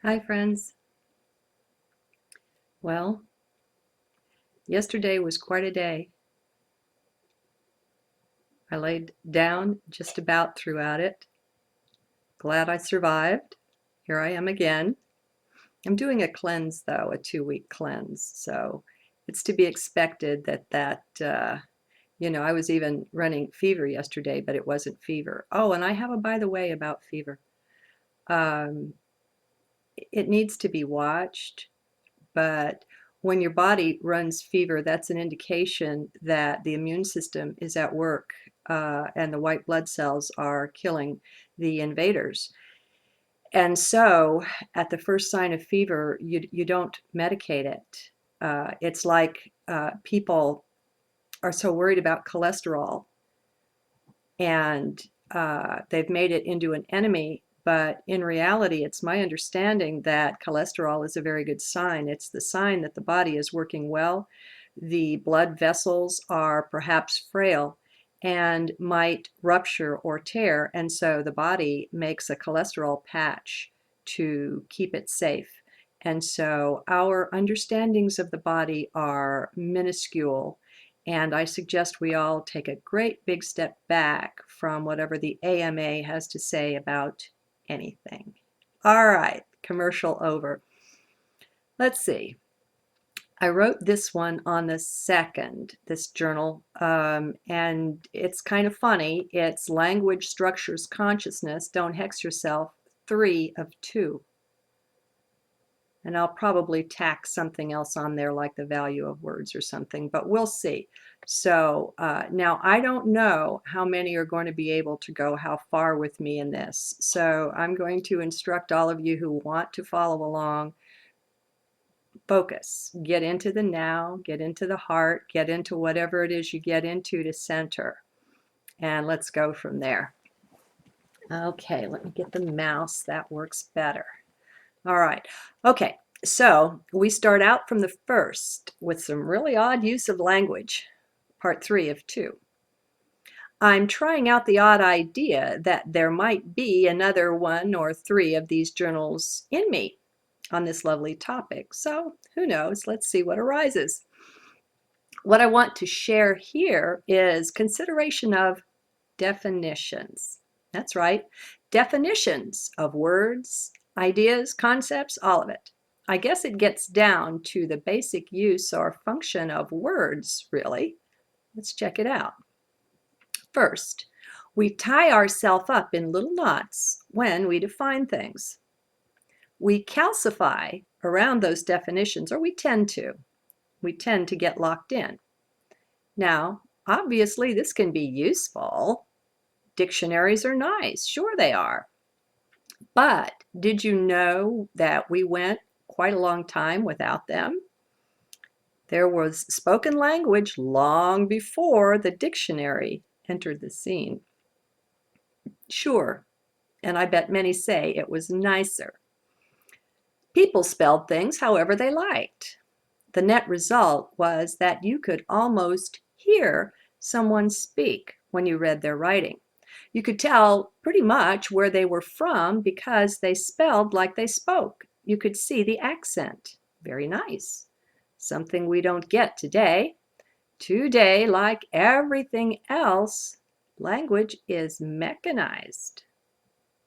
Hi, friends. Well, yesterday was quite a day. I laid down just about throughout it. Glad I survived. Here I am again. I'm doing a cleanse, though, a 2-week cleanse. So it's to be expected that I was even running fever yesterday, but it wasn't fever. Oh, and I have a by the way about fever. Um, it needs to be watched. But when your body runs fever, that's an indication that the immune system is at work and the white blood cells are killing the invaders. And so at the first sign of fever, you don't medicate it. It's like people are so worried about cholesterol and they've made it into an enemy. But in reality, it's my understanding that cholesterol is a very good sign. It's the sign that the body is working well. The blood vessels are perhaps frail and might rupture or tear, and so the body makes a cholesterol patch to keep it safe. And so our understandings of the body are minuscule, and I suggest we all take a great big step back from whatever the AMA has to say about anything. All right, commercial over. Let's see. I wrote this one on the 2nd, this journal, and it's kind of funny. It's Language Structures Consciousness, Don't Hex Yourself, 3 of 2. And I'll probably tack something else on there like the value of words or something, but we'll see. So now I don't know how many are going to be able to go how far with me in this. So I'm going to instruct all of you who want to follow along, focus, get into the now, get into the heart, get into whatever it is you get into to center. And let's go from there. Okay, let me get the mouse. That works better. All right. Okay. So we start out from the first with some really odd use of language, part 3 of 2. I'm trying out the odd idea that there might be another 1 or 3 of these journals in me on this lovely topic. So who knows? Let's see what arises. What I want to share here is consideration of definitions. That's right, definitions of words, ideas, concepts, all of it. I guess it gets down to the basic use or function of words, really. Let's check it out. First, we tie ourselves up in little knots when we define things. We calcify around those definitions, or we tend to. We tend to get locked in. Now, obviously, this can be useful. Dictionaries are nice, sure they are. But did you know that we went quite a long time without them? There was spoken language long before the dictionary entered the scene. Sure, and I bet many say it was nicer. People spelled things however they liked. The net result was that you could almost hear someone speak when you read their writing. You could tell pretty much where they were from because they spelled like they spoke. You could see the accent. Very nice. Something we don't get today. Today, like everything else, language is mechanized.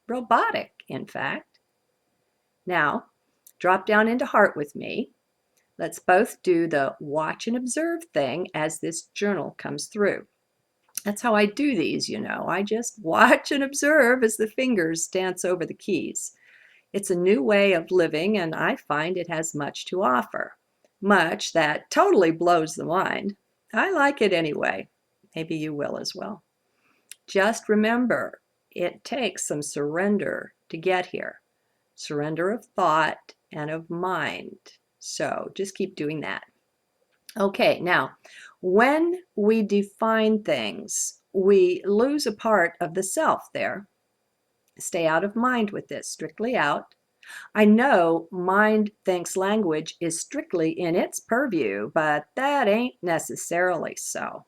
Robotic, in fact. Now, drop down into heart with me. Let's both do the watch and observe thing as this journal comes through. That's how I do these, you know. I just watch and observe as the fingers dance over the keys. It's a new way of living, and I find it has much to offer. Much that totally blows the mind. I like it anyway. Maybe you will as well. Just remember, it takes some surrender to get here. Surrender of thought and of mind. So just keep doing that. Okay, now, when we define things, we lose a part of the self there. Stay out of mind with this, strictly out. I know mind thinks language is strictly in its purview, but that ain't necessarily so.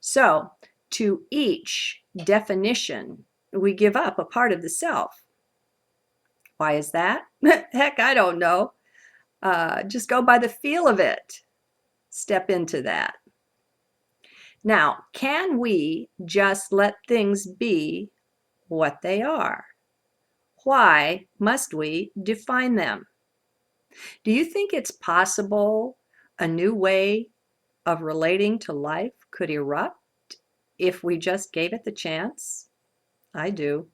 So, to each definition, we give up a part of the self. Why is that? Heck, I don't know. Just go by the feel of it. Step into that. Now, can we just let things be what they are? Why must we define them? Do you think it's possible a new way of relating to life could erupt if we just gave it the chance? I do.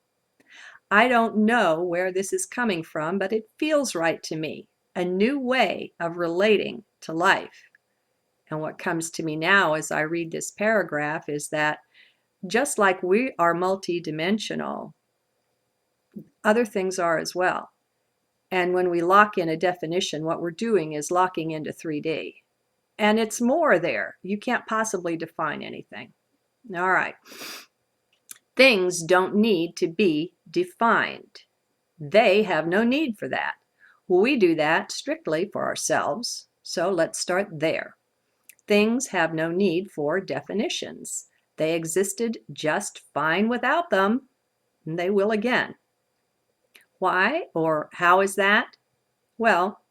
I don't know where this is coming from, but it feels right to me. A new way of relating to life. And what comes to me now as I read this paragraph is that just like we are multidimensional, other things are as well. And when we lock in a definition, what we're doing is locking into 3D. And it's more there. You can't possibly define anything. All right. Things don't need to be defined. They have no need for that. We do that strictly for ourselves. So let's start there. Things have no need for definitions. They existed just fine without them, and they will again. Why or how is that? Well,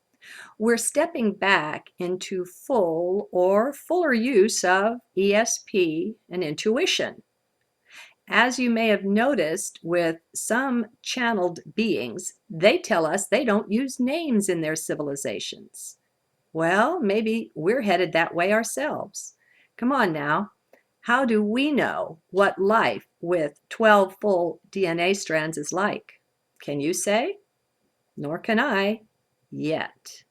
we're stepping back into full or fuller use of ESP and intuition. As you may have noticed with some channeled beings, they tell us they don't use names in their civilizations. Well, maybe we're headed that way ourselves. Come on now. How do we know what life with 12 full DNA strands is like? Can you say? Nor can I yet.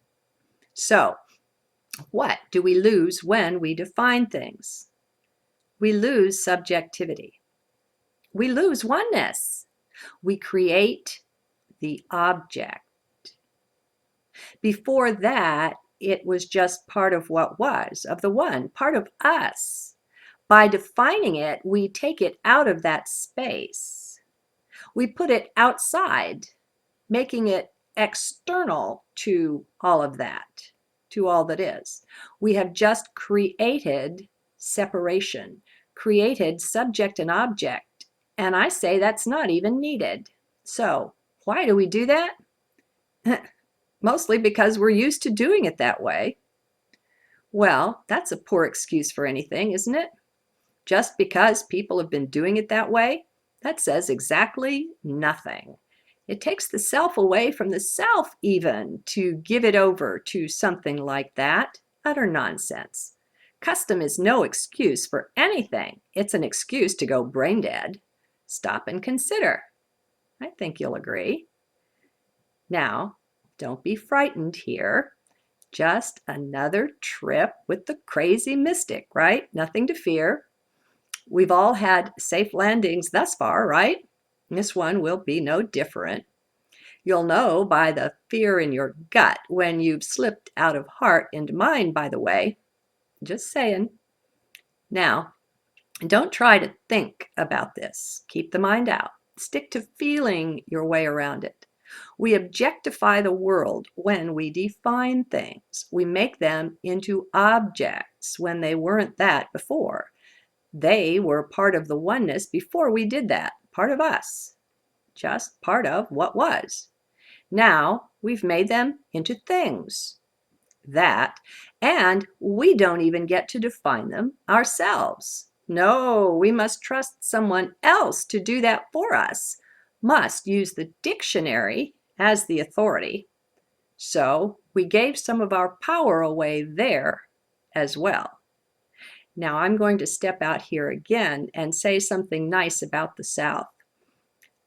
So, what do we lose when we define things? We lose subjectivity. We lose oneness. We create the object. Before that, it was just part of what was, of the one, part of us. By defining it, we take it out of that space. We put it outside, making it external to all of that, to all that is. We have just created separation, created subject and object, and I say that's not even needed. So why do we do that? Mostly because we're used to doing it that way. Well, that's a poor excuse for anything, isn't it? Just because people have been doing it that way, that says exactly nothing. It takes the self away from the self even to give it over to something like that. Utter nonsense. Custom is no excuse for anything. It's an excuse to go brain dead. Stop and consider. I think you'll agree. Now, don't be frightened here. Just another trip with the crazy mystic, right? Nothing to fear. We've all had safe landings thus far, right? This one will be no different. You'll know by the fear in your gut when you've slipped out of heart into mind, by the way. Just saying. Now, don't try to think about this. Keep the mind out. Stick to feeling your way around it. We objectify the world when we define things. We make them into objects when they weren't that before. They were part of the oneness before we did that, part of us, just part of what was. Now we've made them into things. That, and we don't even get to define them ourselves. No, we must trust someone else to do that for us, must use the dictionary as the authority. So we gave some of our power away there as well. Now I'm going to step out here again and say something nice about the South.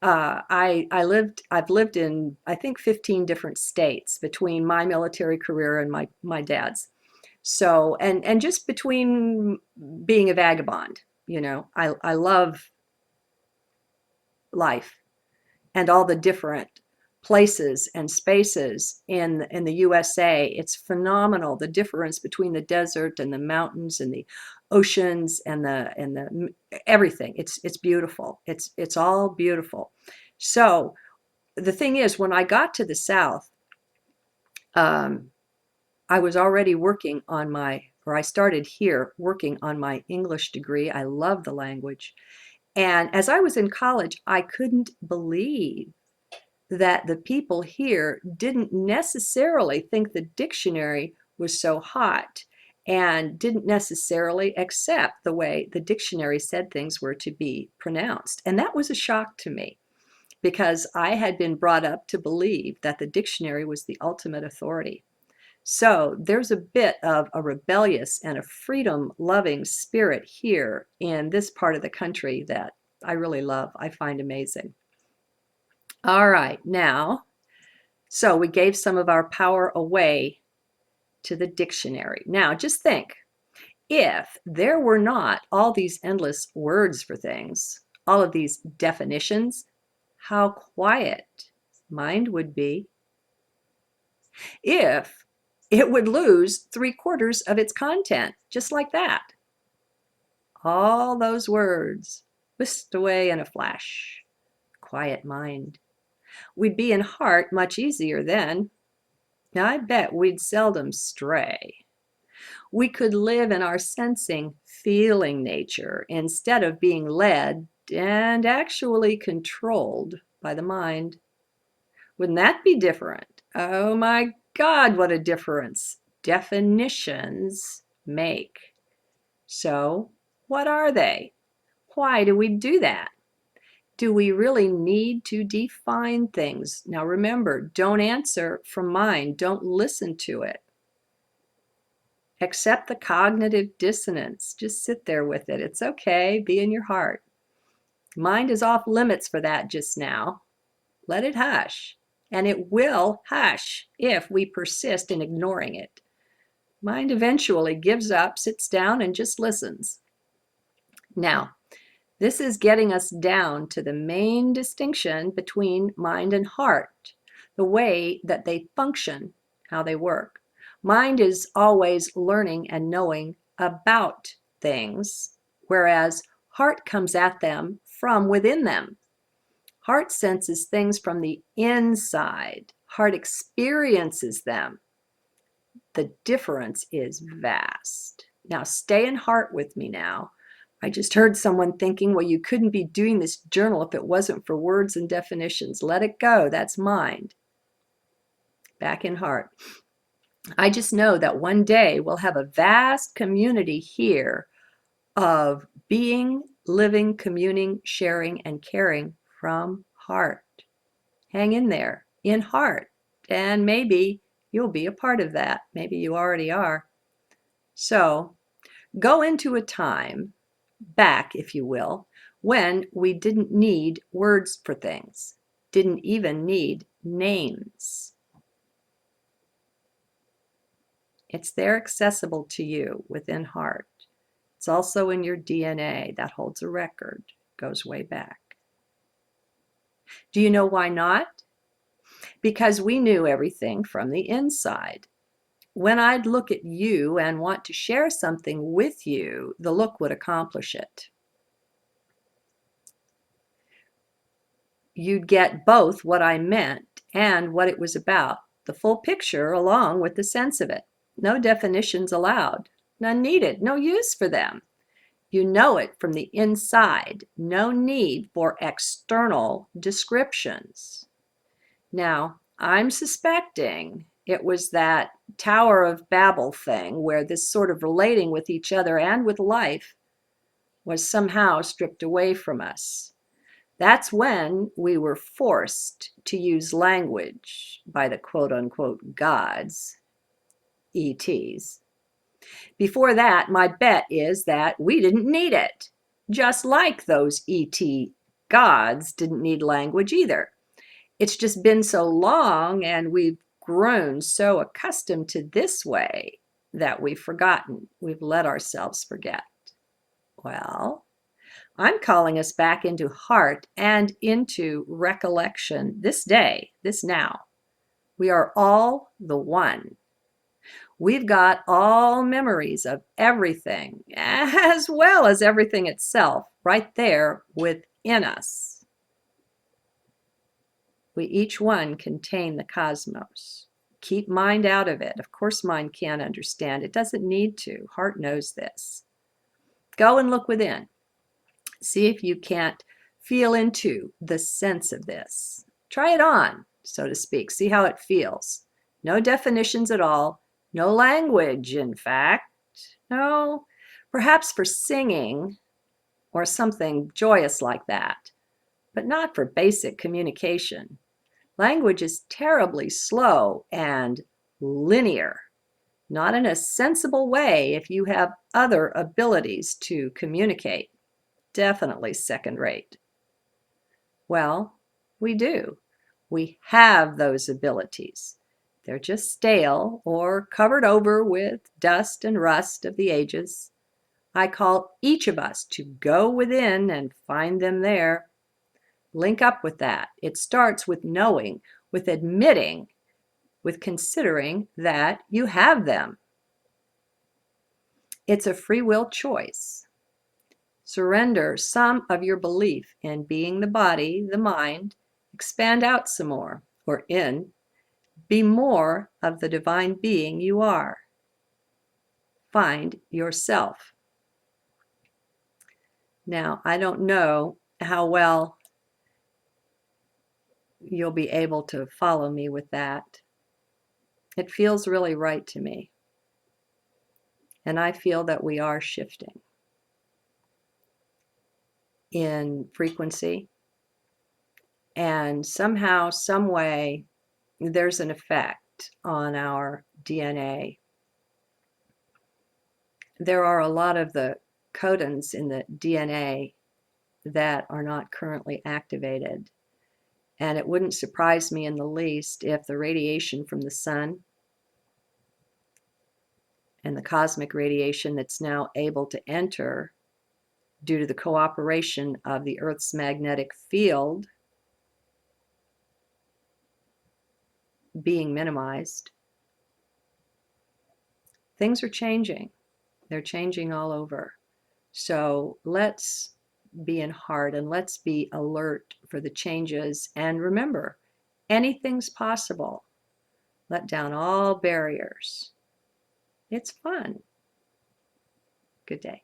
I've lived in, I think, 15 different states between my military career and my dad's. So, and just between being a vagabond, you know, I love life and all the different places and spaces in the USA. It's phenomenal, the difference between the desert and the mountains and the oceans and the everything. It's beautiful. It's all beautiful. So the thing is, when I got to the South, I was already working on I started here working on my English degree. I love the language. And as I was in college, I couldn't believe that the people here didn't necessarily think the dictionary was so hot and didn't necessarily accept the way the dictionary said things were to be pronounced. And that was a shock to me because I had been brought up to believe that the dictionary was the ultimate authority. So there's a bit of a rebellious and a freedom-loving spirit here in this part of the country that I really love. I find amazing. All right, now, so we gave some of our power away to the dictionary. Now, just think, if there were not all these endless words for things, all of these definitions, how quiet mind would be. If it would lose 3/4 of its content, just like that. All those words whisked away in a flash. Quiet mind. We'd be in heart much easier then. I bet we'd seldom stray. We could live in our sensing, feeling nature instead of being led and actually controlled by the mind. Wouldn't that be different? Oh my God, what a difference definitions make. So, what are they? Why do we do that? Do we really need to define things? Now remember, don't answer from mind. Don't listen to it. Accept the cognitive dissonance. Just sit there with it. It's okay. Be in your heart. Mind is off limits for that just now. Let it hush. And it will hush if we persist in ignoring it. Mind eventually gives up, sits down, and just listens. Now, this is getting us down to the main distinction between mind and heart, the way that they function, how they work. Mind is always learning and knowing about things, whereas heart comes at them from within them. Heart senses things from the inside. Heart experiences them. The difference is vast. Now, stay in heart with me now. I just heard someone thinking, well, you couldn't be doing this journal if it wasn't for words and definitions. Let it go. That's mind. Back in heart. I just know that one day we'll have a vast community here of being, living, communing, sharing, and caring from heart. Hang in there, in heart, and maybe you'll be a part of that. Maybe you already are. So go into a time back, if you will, when we didn't need words for things, didn't even need names. It's there accessible to you within heart. It's also in your DNA. That holds a record, goes way back. Do you know why not? Because we knew everything from the inside. When I'd look at you and want to share something with you, the look would accomplish it. You'd get both what I meant and what it was about, the full picture along with the sense of it. No definitions allowed, none needed, no use for them. You know it from the inside, no need for external descriptions. Now, I'm suspecting it was that Tower of Babel thing where this sort of relating with each other and with life was somehow stripped away from us. That's when we were forced to use language by the quote-unquote gods, ETs. Before that, my bet is that we didn't need it, just like those ET gods didn't need language either. It's just been so long and we've grown so accustomed to this way that we've forgotten. We've let ourselves forget. Well, I'm calling us back into heart and into recollection this day, this now. We are all the one. We've got all memories of everything, as well as everything itself, right there within us. We each one contain the cosmos. Keep mind out of it. Of course, mind can't understand. It doesn't need to. Heart knows this. Go and look within. See if you can't feel into the sense of this. Try it on, so to speak. See how it feels. No definitions at all. No language, in fact. No, perhaps for singing or something joyous like that, but not for basic communication. Language is terribly slow and linear, not in a sensible way if you have other abilities to communicate. Definitely second rate. Well, we do. We have those abilities. They're just stale or covered over with dust and rust of the ages. I call each of us to go within and find them there. Link up with that. It starts with knowing, with admitting, with considering that you have them. It's a free will choice. Surrender some of your belief in being the body, the mind, expand out some more, or in. Be more of the divine being you are. Find yourself. Now, I don't know how well you'll be able to follow me with that. It feels really right to me. And I feel that we are shifting in frequency. And somehow, some way, there's an effect on our DNA. There are a lot of the codons in the DNA that are not currently activated. And it wouldn't surprise me in the least if the radiation from the sun and the cosmic radiation that's now able to enter due to the cooperation of the Earth's magnetic field being minimized, things are changing. They're changing all over. So let's be in heart and let's be alert for the changes. And remember, anything's possible. Let down all barriers. It's fun. Good day.